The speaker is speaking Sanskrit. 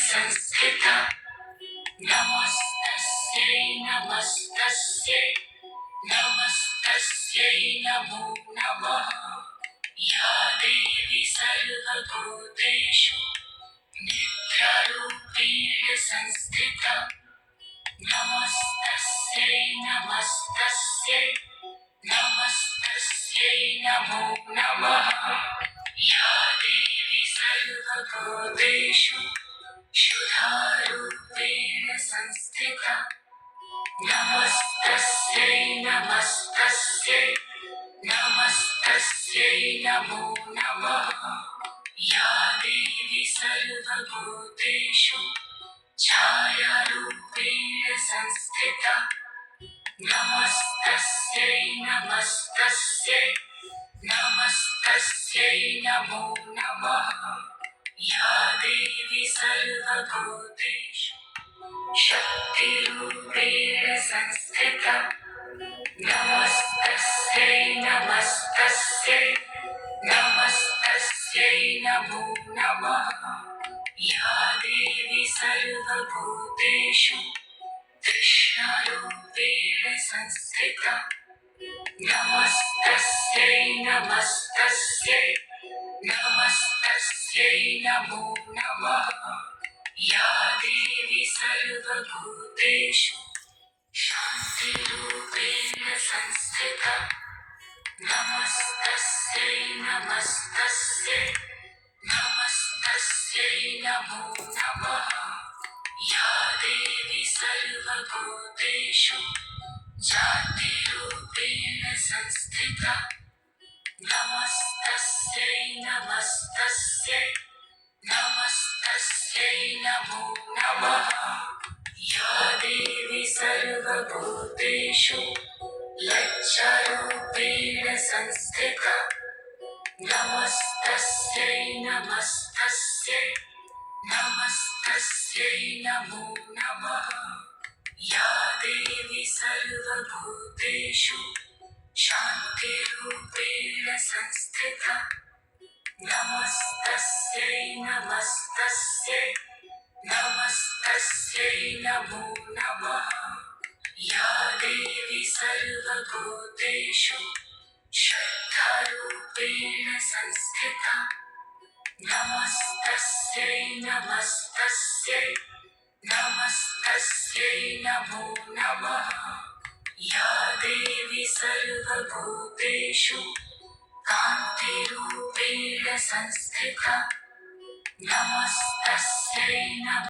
संस्थिता नमस्तस्यै नमस्तस्यै नमस्तस्यै नमो नमः या देवी सर्वभूतेषु नित्यारूपेण संस्थिता नमस्तस्यै नमस्तस्यै नमस्तस्यै नमो नमः या देवी सर्वभूतेषु शुद्धारूपेण संस्थिता नमस्तस्यै नमस्तस्यै नमस्तस्यै नमो नमः या देवी सर्वभूतेषु छायारूपेण संस्थिता नमस्तस्यै नमस्तस्यै नमस्तस्यै नमो नमः या देवी सर्वभूतेषु शक्तिरूपेण संस्थिता नमस्तस्यै नमस्तस्यै नमस्तस्यै नमो नमः या देवी सर्वभूतेषु कृष्णारूपेण संस्थिता नमस्तस्यै नमस्तस्यै नमस्तस्यै नमो नमः या देवी सर्वभूतेषु शान्तिरूपेण संस्थिता नमस्तस्यै नमस्तस्यै नमस्तस्यै नमो नमः या देवी सर्वभूतेषु जातिरूपेण संस्थिता नमस्तस्यै नमस्तस्यै नमस्तस्यै नमो नमः या देवी सर्वभूतेषु लज्जारूपेण संस्थिता नमस्तस्यै नमस्तस्यै नमस्तस्यै नमो नमः या देवी सर्वभूतेषु शान्तिरूपेण संस्थिता नमस्तस्यै नमस्तस्यै नमस्तस्यै नमो नमः या देवी सर्वभूतेषु श्रद्धारूपेण संस्थिता नमस्तस्यै नमस्तस्यै नमस्तस्यै नमो नमः या देवी सर्वभूतेषु कान्तिरूपेण संस्थिता नमस्तस्यै नमः